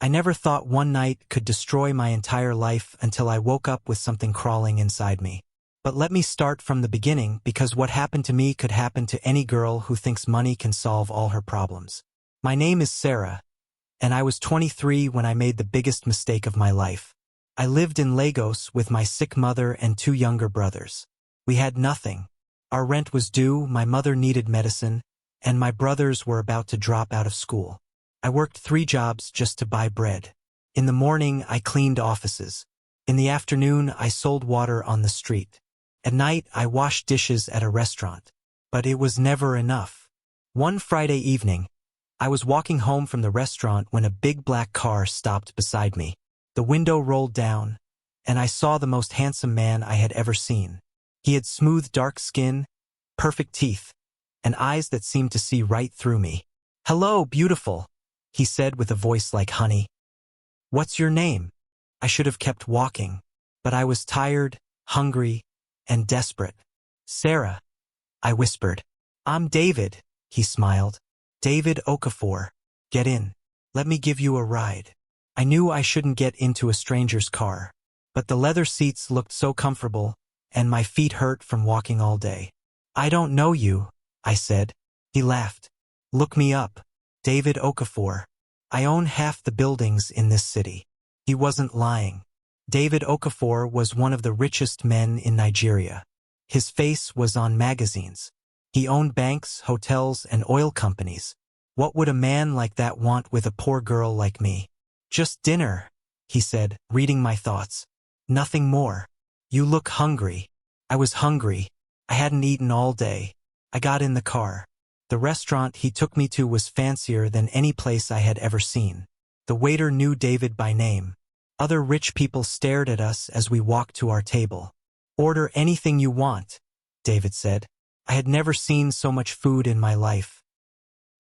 I never thought one night could destroy my entire life until I woke up with something crawling inside me. But let me start from the beginning, because what happened to me could happen to any girl who thinks money can solve all her problems. My name is Sarah, and I was 23 when I made the biggest mistake of my life. I lived in Lagos with my sick mother and 2 younger brothers. We had nothing. Our rent was due, my mother needed medicine, and my brothers were about to drop out of school. I worked 3 jobs just to buy bread. In the morning, I cleaned offices. In the afternoon, I sold water on the street. At night, I washed dishes at a restaurant. But it was never enough. One Friday evening, I was walking home from the restaurant when a big black car stopped beside me. The window rolled down, and I saw the most handsome man I had ever seen. He had smooth dark skin, perfect teeth, and eyes that seemed to see right through me. "Hello, beautiful," he said with a voice like honey. "What's your name?" I should have kept walking, but I was tired, hungry, and desperate. "Sarah," I whispered. "I'm David," he smiled. "David Okafor. Get in. Let me give you a ride." I knew I shouldn't get into a stranger's car, but the leather seats looked so comfortable, and my feet hurt from walking all day. "I don't know you," I said. He laughed. "Look me up. David Okafor. I own half the buildings in this city." He wasn't lying. David Okafor was one of the richest men in Nigeria. His face was on magazines. He owned banks, hotels, and oil companies. What would a man like that want with a poor girl like me? "Just dinner," he said, reading my thoughts. "Nothing more." "You look hungry." I was hungry. I hadn't eaten all day. I got in the car. The restaurant he took me to was fancier than any place I had ever seen. The waiter knew David by name. Other rich people stared at us as we walked to our table. "Order anything you want," David said. I had never seen so much food in my life.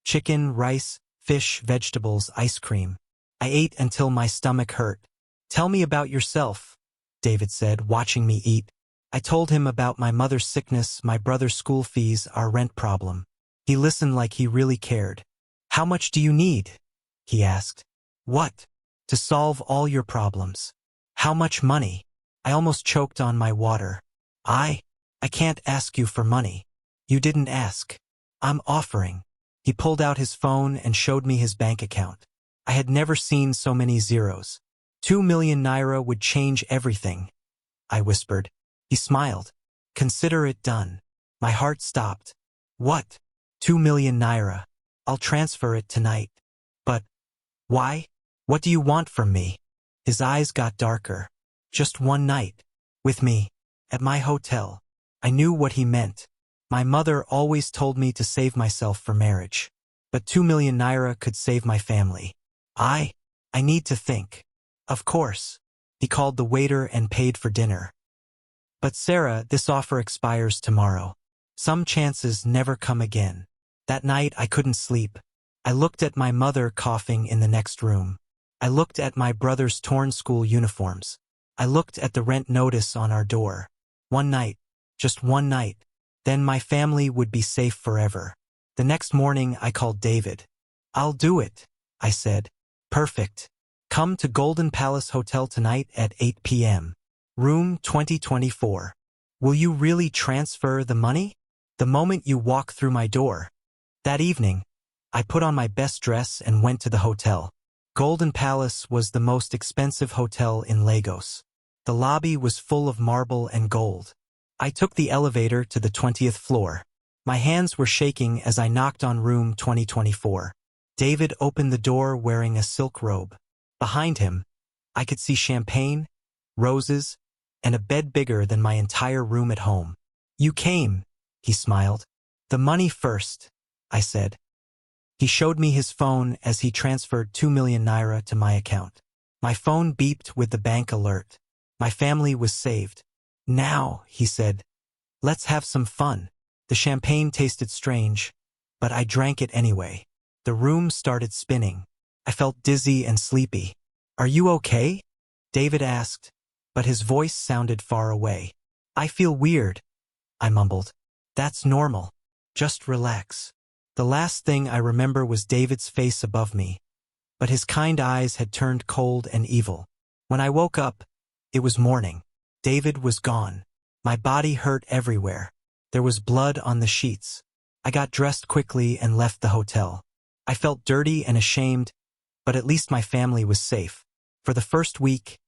Chicken, rice, fish, vegetables, ice cream. I ate until my stomach hurt. "Tell me about yourself," David said, watching me eat. I told him about my mother's sickness, my brother's school fees, our rent problem. He listened like he really cared. "How much do you need?" he asked. "What?" "To solve all your problems." "How much money?" I almost choked on my water. I can't ask you for money. You didn't ask. I'm offering." He pulled out his phone and showed me his bank account. I had never seen so many zeros. 2 million naira would change everything, I whispered. He smiled. "Consider it done." My heart stopped. "What? 2 million naira. I'll transfer it tonight." "But why? What do you want from me?" His eyes got darker. "Just one night. With me. At my hotel." I knew what he meant. My mother always told me to save myself for marriage. But 2 million naira could save my family. I need to think. "Of course." He called the waiter and paid for dinner. "But Sarah, this offer expires tomorrow. Some chances never come again." That night I couldn't sleep. I looked at my mother coughing in the next room. I looked at my brother's torn school uniforms. I looked at the rent notice on our door. One night, just one night, then my family would be safe forever. The next morning I called David. "I'll do it," I said. "Perfect. Come to Golden Palace Hotel tonight at 8 p.m. Room 2024. Will you really transfer the money?" "The moment you walk through my door." That evening, I put on my best dress and went to the hotel. Golden Palace was the most expensive hotel in Lagos. The lobby was full of marble and gold. I took the elevator to the 20th floor. My hands were shaking as I knocked on room 2024. David opened the door wearing a silk robe. Behind him, I could see champagne, roses, and a bed bigger than my entire room at home. "You came," he smiled. "The money first," I said. He showed me his phone as he transferred 2 million naira to my account. My phone beeped with the bank alert. My family was saved. "Now," he said, "let's have some fun." The champagne tasted strange, but I drank it anyway. The room started spinning. I felt dizzy and sleepy. "Are you okay?" David asked, but his voice sounded far away. "I feel weird," I mumbled. "That's normal. Just relax." The last thing I remember was David's face above me. but his kind eyes had turned cold and evil. When I woke up, it was morning. David was gone. My body hurt everywhere. There was blood on the sheets. I got dressed quickly and left the hotel. I felt dirty and ashamed, but at least my family was safe. For the first week,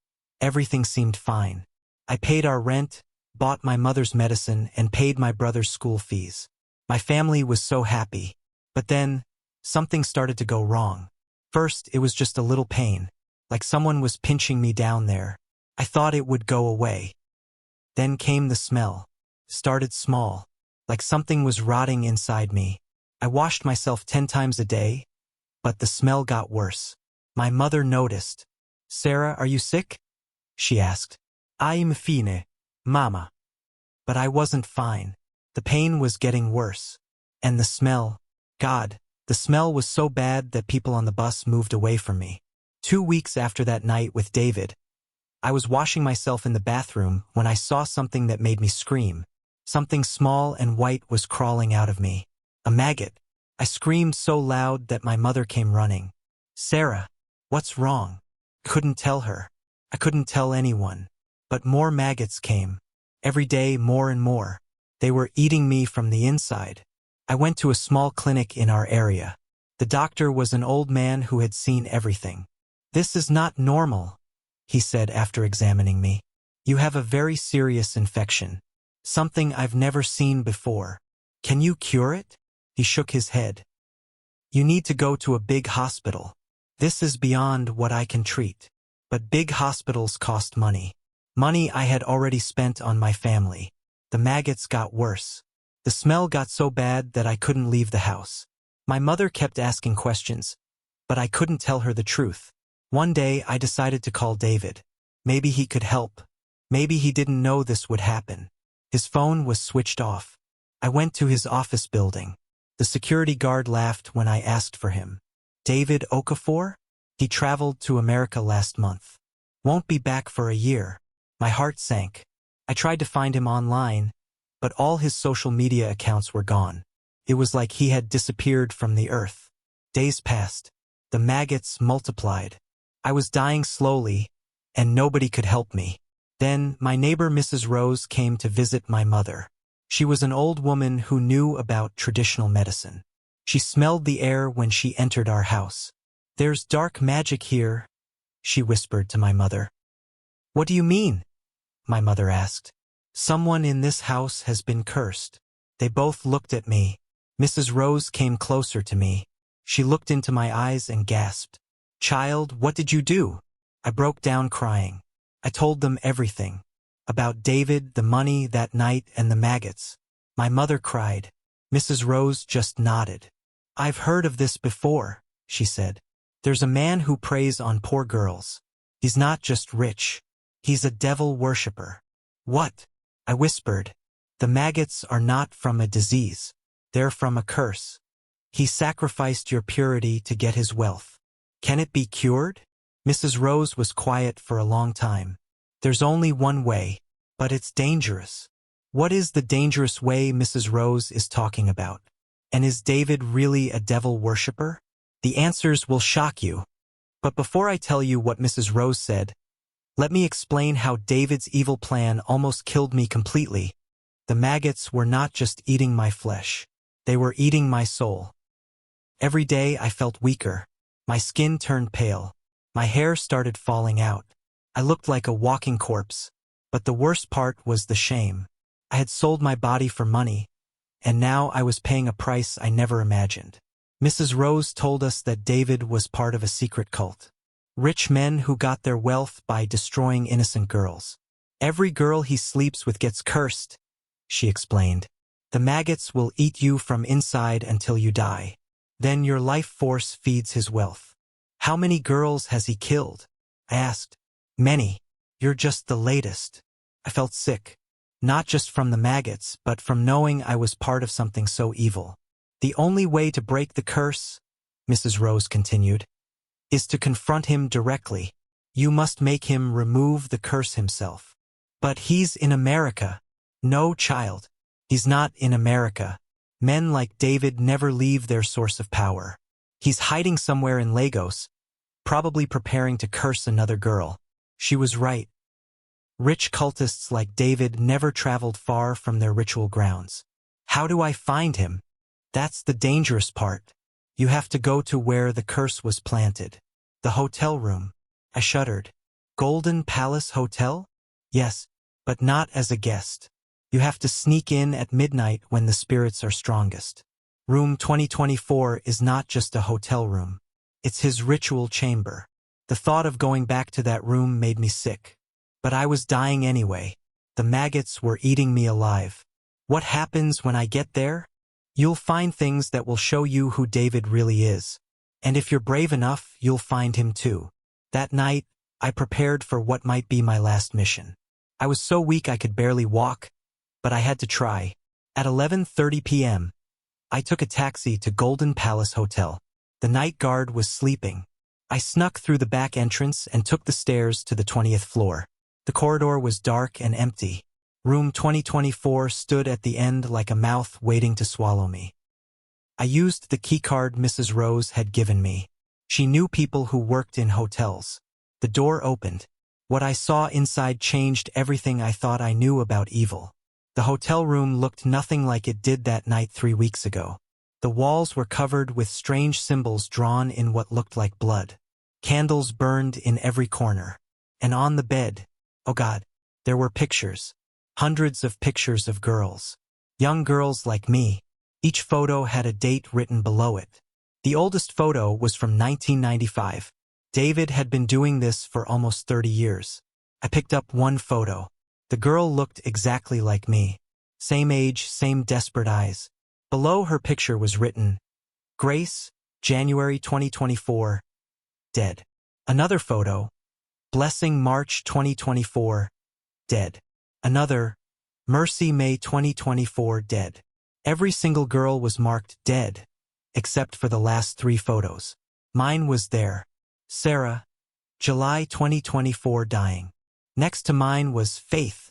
everything seemed fine. I paid our rent, bought my mother's medicine, and paid my brother's school fees. My family was so happy. But then, something started to go wrong. First, it was just a little pain, like someone was pinching me down there. I thought it would go away. Then came the smell. Started small, like something was rotting inside me. I washed myself 10 times a day, but the smell got worse. My mother noticed. "Sarah, are you sick?" she asked. "I'm fine, Mama." But I wasn't fine. The pain was getting worse. And the smell. God, the smell was so bad that people on the bus moved away from me. 2 weeks after that night with David, I was washing myself in the bathroom when I saw something that made me scream. Something small and white was crawling out of me. A maggot. I screamed so loud that my mother came running. "Sarah, what's wrong?" Couldn't tell her. I couldn't tell anyone. But more maggots came. Every day, more and more. They were eating me from the inside. I went to a small clinic in our area. The doctor was an old man who had seen everything. "This is not normal," he said after examining me. "You have a very serious infection. Something I've never seen before. Can you cure it?" He shook his head. "You need to go to a big hospital. This is beyond what I can treat." But big hospitals cost money. Money I had already spent on my family. The maggots got worse. The smell got so bad that I couldn't leave the house. My mother kept asking questions, but I couldn't tell her the truth. One day I decided to call David. Maybe he could help. Maybe he didn't know this would happen. His phone was switched off. I went to his office building. The security guard laughed when I asked for him. "David Okafor? He traveled to America last month. Won't be back for a year." My heart sank. I tried to find him online, but all his social media accounts were gone. It was like he had disappeared from the earth. Days passed. The maggots multiplied. I was dying slowly, and nobody could help me. Then my neighbor Mrs. Rose came to visit my mother. She was an old woman who knew about traditional medicine. She smelled the air when she entered our house. "There's dark magic here," she whispered to my mother. "What do you mean?" my mother asked. "Someone in this house has been cursed." They both looked at me. Mrs. Rose came closer to me. She looked into my eyes and gasped. "Child, what did you do?" I broke down crying. I told them everything. About David, the money, that night, and the maggots. My mother cried. Mrs. Rose just nodded. "I've heard of this before," she said. "There's a man who preys on poor girls. He's not just rich. He's a devil worshipper." "What?" I whispered. "The maggots are not from a disease. They're from a curse. He sacrificed your purity to get his wealth. Can it be cured?" Mrs. Rose was quiet for a long time. "There's only one way, but it's dangerous." "What is the dangerous way Mrs. Rose is talking about? And is David really a devil worshipper?" The answers will shock you. But before I tell you what Mrs. Rose said, let me explain how David's evil plan almost killed me completely. The maggots were not just eating my flesh. They were eating my soul. Every day I felt weaker. My skin turned pale. My hair started falling out. I looked like a walking corpse. But the worst part was the shame. I had sold my body for money, and now I was paying a price I never imagined. Mrs. Rose told us that David was part of a secret cult. Rich men who got their wealth by destroying innocent girls. "Every girl he sleeps with gets cursed," she explained. "The maggots will eat you from inside until you die. Then your life force feeds his wealth." "How many girls has he killed?" I asked. "Many. You're just the latest." I felt sick. Not just from the maggots, but from knowing I was part of something so evil. "The only way to break the curse," Mrs. Rose continued, "is to confront him directly. You must make him remove the curse himself." "But he's in America." "No, child. He's not in America. Men like David never leave their source of power. He's hiding somewhere in Lagos, probably preparing to curse another girl. She was right. Rich cultists like David never traveled far from their ritual grounds. How do I find him? That's the dangerous part. You have to go to where the curse was planted. The hotel room. I shuddered. Golden Palace Hotel? Yes, but not as a guest. You have to sneak in at midnight when the spirits are strongest. Room 2024 is not just a hotel room. It's his ritual chamber. The thought of going back to that room made me sick. But I was dying anyway. The maggots were eating me alive. What happens when I get there? You'll find things that will show you who David really is. And if you're brave enough, you'll find him too. That night, I prepared for what might be my last mission. I was so weak I could barely walk, but I had to try. At 11:30 p.m., I took a taxi to Golden Palace Hotel. The night guard was sleeping. I snuck through the back entrance and took the stairs to the 20th floor. The corridor was dark and empty. Room 2024 stood at the end like a mouth waiting to swallow me. I used the keycard Mrs. Rose had given me. She knew people who worked in hotels. The door opened. What I saw inside changed everything I thought I knew about evil. The hotel room looked nothing like it did that night 3 weeks ago. The walls were covered with strange symbols drawn in what looked like blood. Candles burned in every corner. And on the bed, oh God, there were pictures. Hundreds of pictures of girls. Young girls like me. Each photo had a date written below it. The oldest photo was from 1995. David had been doing this for almost 30 years. I picked up one photo. The girl looked exactly like me. Same age, same desperate eyes. Below her picture was written, Grace, January 2024, dead. Another photo, Blessing March 2024, dead. Another, Mercy May 2024, dead. Every single girl was marked dead, except for the last 3 photos. Mine was there. Sarah, July 2024, dying. Next to mine was Faith,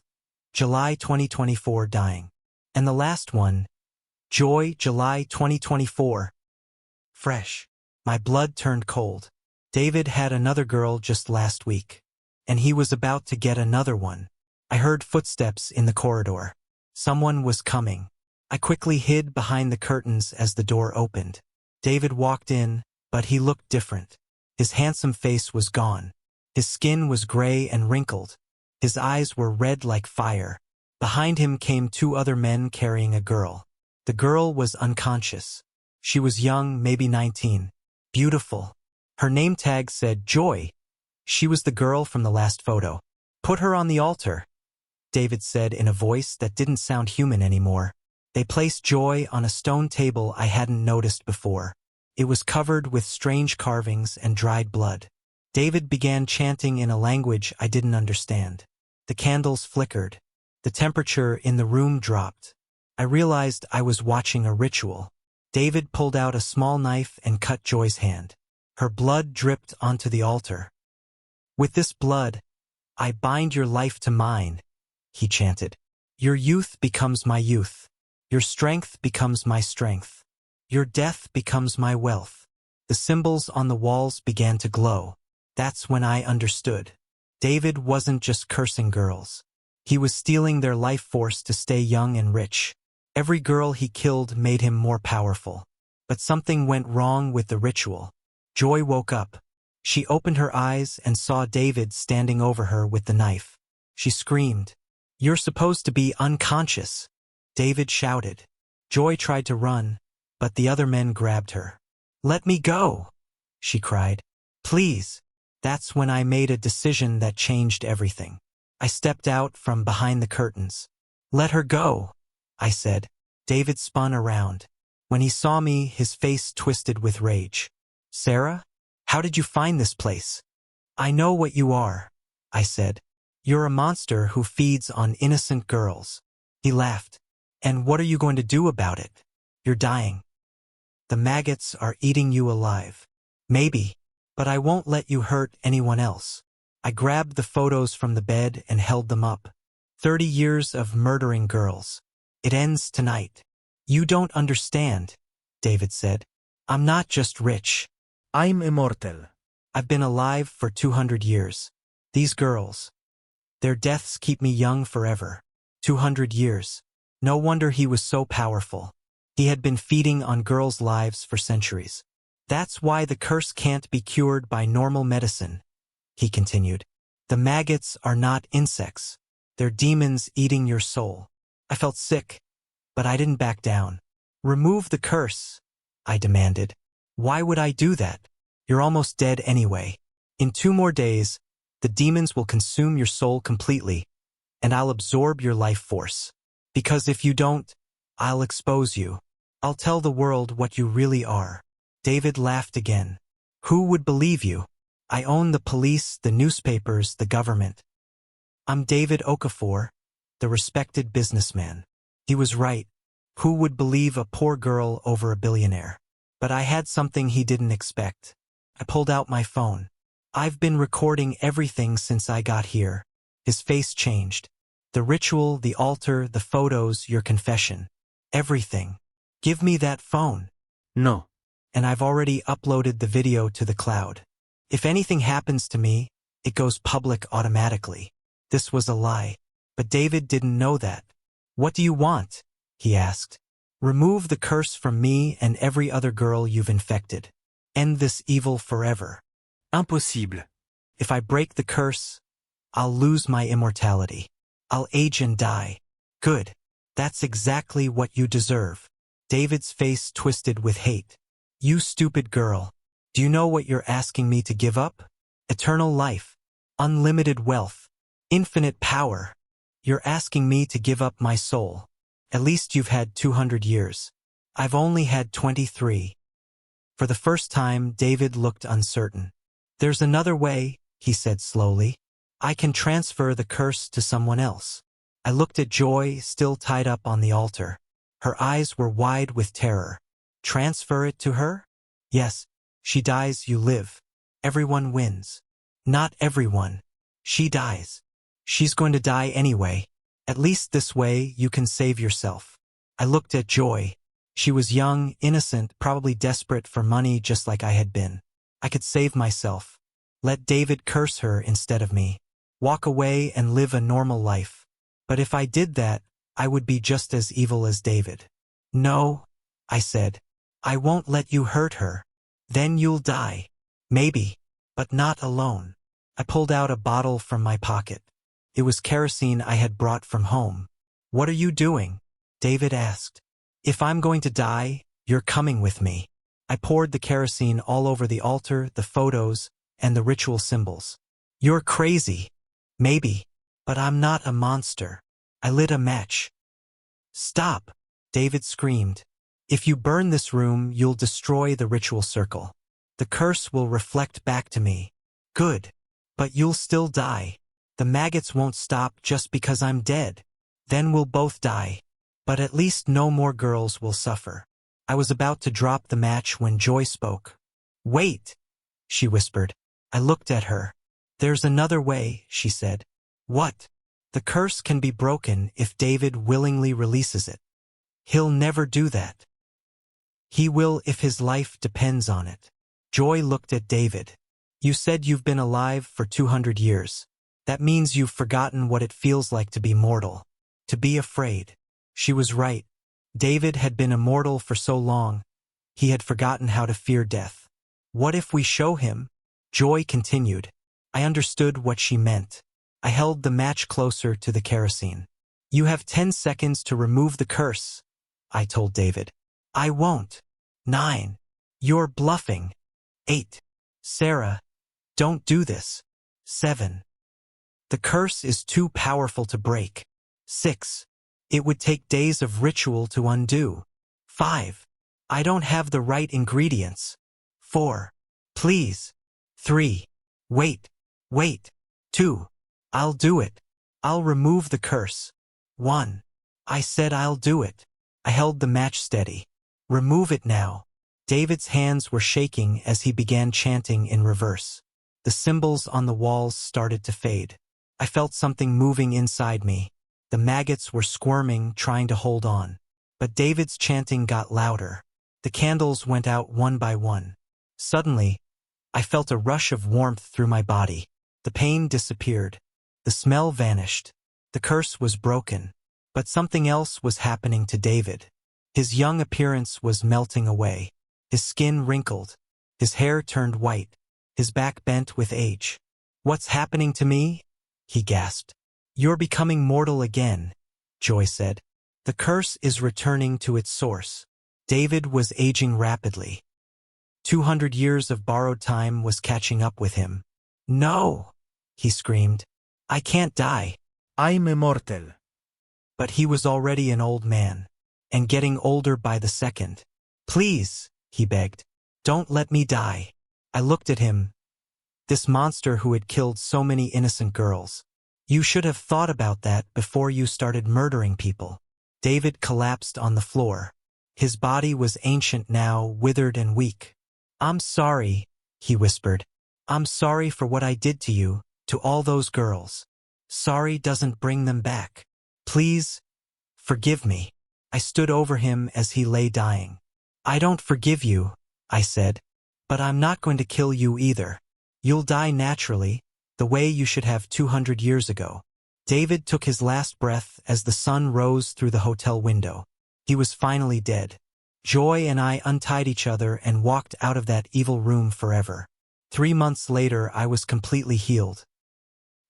July 2024, dying. And the last one, Joy, July 2024, fresh. My blood turned cold. David had another girl just last week. And he was about to get another one. I heard footsteps in the corridor. Someone was coming. I quickly hid behind the curtains as the door opened. David walked in, but he looked different. His handsome face was gone. His skin was gray and wrinkled. His eyes were red like fire. Behind him came 2 other men carrying a girl. The girl was unconscious. She was young, maybe 19. Beautiful. Her name tag said Joy. She was the girl from the last photo. Put her on the altar, David said in a voice that didn't sound human anymore. They placed Joy on a stone table I hadn't noticed before. It was covered with strange carvings and dried blood. David began chanting in a language I didn't understand. The candles flickered. The temperature in the room dropped. I realized I was watching a ritual. David pulled out a small knife and cut Joy's hand. Her blood dripped onto the altar. With this blood, I bind your life to mine, he chanted. Your youth becomes my youth. Your strength becomes my strength. Your death becomes my wealth. The symbols on the walls began to glow. That's when I understood. David wasn't just cursing girls. He was stealing their life force to stay young and rich. Every girl he killed made him more powerful. But something went wrong with the ritual. Joy woke up. She opened her eyes and saw David standing over her with the knife. She screamed, "You're supposed to be unconscious," David shouted. Joy tried to run, but the other men grabbed her. "Let me go," she cried. "Please." That's when I made a decision that changed everything. I stepped out from behind the curtains. "Let her go," I said. David spun around. When he saw me, his face twisted with rage. "Sarah? How did you find this place?" "I know what you are," I said. "You're a monster who feeds on innocent girls." He laughed. "And what are you going to do about it? You're dying. The maggots are eating you alive." "Maybe, but I won't let you hurt anyone else." I grabbed the photos from the bed and held them up. 30 years of murdering girls. It ends tonight. "You don't understand," David said. "I'm not just rich. I'm immortal." I've been alive for 200 years. These girls, their deaths keep me young forever. 200 years. No wonder he was so powerful. He had been feeding on girls' lives for centuries. That's why the curse can't be cured by normal medicine, he continued. The maggots are not insects. They're demons eating your soul. I felt sick, but I didn't back down. Remove the curse, I demanded. Why would I do that? You're almost dead anyway. In 2 more days, the demons will consume your soul completely, and I'll absorb your life force. Because if you don't, I'll expose you. I'll tell the world what you really are. David laughed again. Who would believe you? I own the police, the newspapers, the government. I'm David Okafor, the respected businessman. He was right. Who would believe a poor girl over a billionaire? But I had something he didn't expect. I pulled out my phone. I've been recording everything since I got here. His face changed. The ritual, the altar, the photos, your confession. Everything. Give me that phone. No. And I've already uploaded the video to the cloud. If anything happens to me, it goes public automatically. This was a lie. But David didn't know that. What do you want? He asked. Remove the curse from me and every other girl you've infected. End this evil forever. Impossible. If I break the curse, I'll lose my immortality. I'll age and die. Good. That's exactly what you deserve. David's face twisted with hate. You stupid girl. Do you know what you're asking me to give up? Eternal life. Unlimited wealth. Infinite power. You're asking me to give up my soul. At least you've had 200 years. I've only had 23. For the first time, David looked uncertain. There's another way, he said slowly. I can transfer the curse to someone else. I looked at Joy, still tied up on the altar. Her eyes were wide with terror. Transfer it to her? Yes. She dies, you live. Everyone wins. Not everyone. She dies. She's going to die anyway. At least this way you can save yourself. I looked at Joy. She was young, innocent, probably desperate for money just like I had been. I could save myself. Let David curse her instead of me. Walk away and live a normal life. But if I did that, I would be just as evil as David. No, I said. I won't let you hurt her. Then you'll die. Maybe, but not alone. I pulled out a bottle from my pocket. It was kerosene I had brought from home. What are you doing? David asked. If I'm going to die, you're coming with me. I poured the kerosene all over the altar, the photos, and the ritual symbols. You're crazy. Maybe, but I'm not a monster. I lit a match. Stop, David screamed. If you burn this room, you'll destroy the ritual circle. The curse will reflect back to me. Good. But you'll still die. The maggots won't stop just because I'm dead. Then we'll both die. But at least no more girls will suffer. I was about to drop the match when Joy spoke. Wait, she whispered. I looked at her. There's another way, she said. What? The curse can be broken if David willingly releases it. He'll never do that. He will if his life depends on it. Joy looked at David. You said you've been alive for 200 years. That means you've forgotten what it feels like to be mortal. To be afraid. She was right. David had been immortal for so long, he had forgotten how to fear death. What if we show him? Joy continued. I understood what she meant. I held the match closer to the kerosene. You have 10 seconds to remove the curse, I told David. I won't. 9. You're bluffing. 8. Sarah, don't do this. 7. The curse is too powerful to break. 6. It would take days of ritual to undo. 5. I don't have the right ingredients. 4. Please. 3. Wait. 2. I'll do it. I'll remove the curse. 1. I said I'll do it. I held the match steady. Remove it now. David's hands were shaking as he began chanting in reverse. The symbols on the walls started to fade. I felt something moving inside me. The maggots were squirming, trying to hold on. But David's chanting got louder. The candles went out one by one. Suddenly, I felt a rush of warmth through my body. The pain disappeared. The smell vanished. The curse was broken. But something else was happening to David. His young appearance was melting away. His skin wrinkled. His hair turned white. His back bent with age. "What's happening to me?" he gasped. "You're becoming mortal again," Joy said. "The curse is returning to its source." David was aging rapidly. 200 years of borrowed time was catching up with him. "No!" he screamed. "I can't die." I'm immortal. But he was already an old man, and getting older by the second. "Please," he begged, "don't let me die." I looked at him, this monster who had killed so many innocent girls. "You should have thought about that before you started murdering people." David collapsed on the floor. His body was ancient now, withered and weak. "I'm sorry," he whispered. "I'm sorry for what I did to you, to all those girls. Sorry doesn't bring them back. Please, forgive me." I stood over him as he lay dying. "I don't forgive you," I said, "but I'm not going to kill you either. You'll die naturally, the way you should have 200 years ago." David took his last breath as the sun rose through the hotel window. He was finally dead. Joy and I untied each other and walked out of that evil room forever. 3 months later, I was completely healed.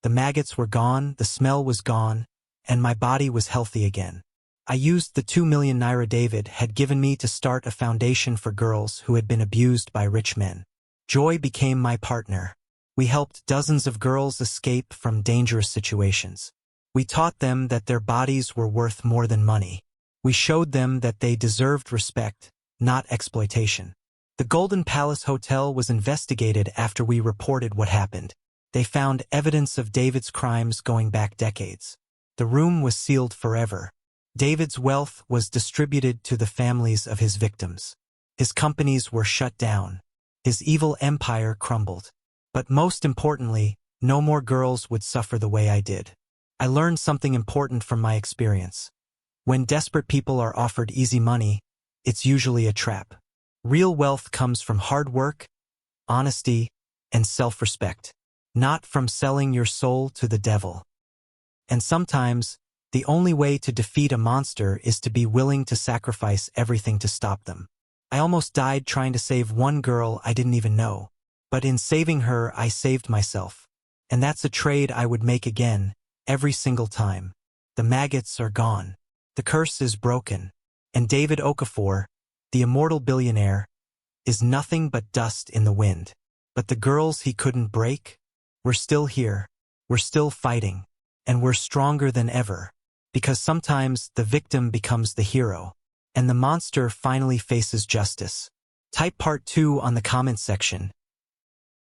The maggots were gone, the smell was gone, and my body was healthy again. I used the 2 million naira David had given me to start a foundation for girls who had been abused by rich men. Joy became my partner. We helped dozens of girls escape from dangerous situations. We taught them that their bodies were worth more than money. We showed them that they deserved respect, not exploitation. The Golden Palace Hotel was investigated after we reported what happened. They found evidence of David's crimes going back decades. The room was sealed forever. David's wealth was distributed to the families of his victims. His companies were shut down. His evil empire crumbled. But most importantly, no more girls would suffer the way I did. I learned something important from my experience. When desperate people are offered easy money, it's usually a trap. Real wealth comes from hard work, honesty, and self-respect, not from selling your soul to the devil. And sometimes, the only way to defeat a monster is to be willing to sacrifice everything to stop them. I almost died trying to save one girl I didn't even know. But in saving her, I saved myself. And that's a trade I would make again, every single time. The maggots are gone. The curse is broken. And David Okafor, the immortal billionaire, is nothing but dust in the wind. But the girls he couldn't break? We're still here. We're still fighting. And we're stronger than ever. Because sometimes the victim becomes the hero. And the monster finally faces justice. Type part 2 on the comments section.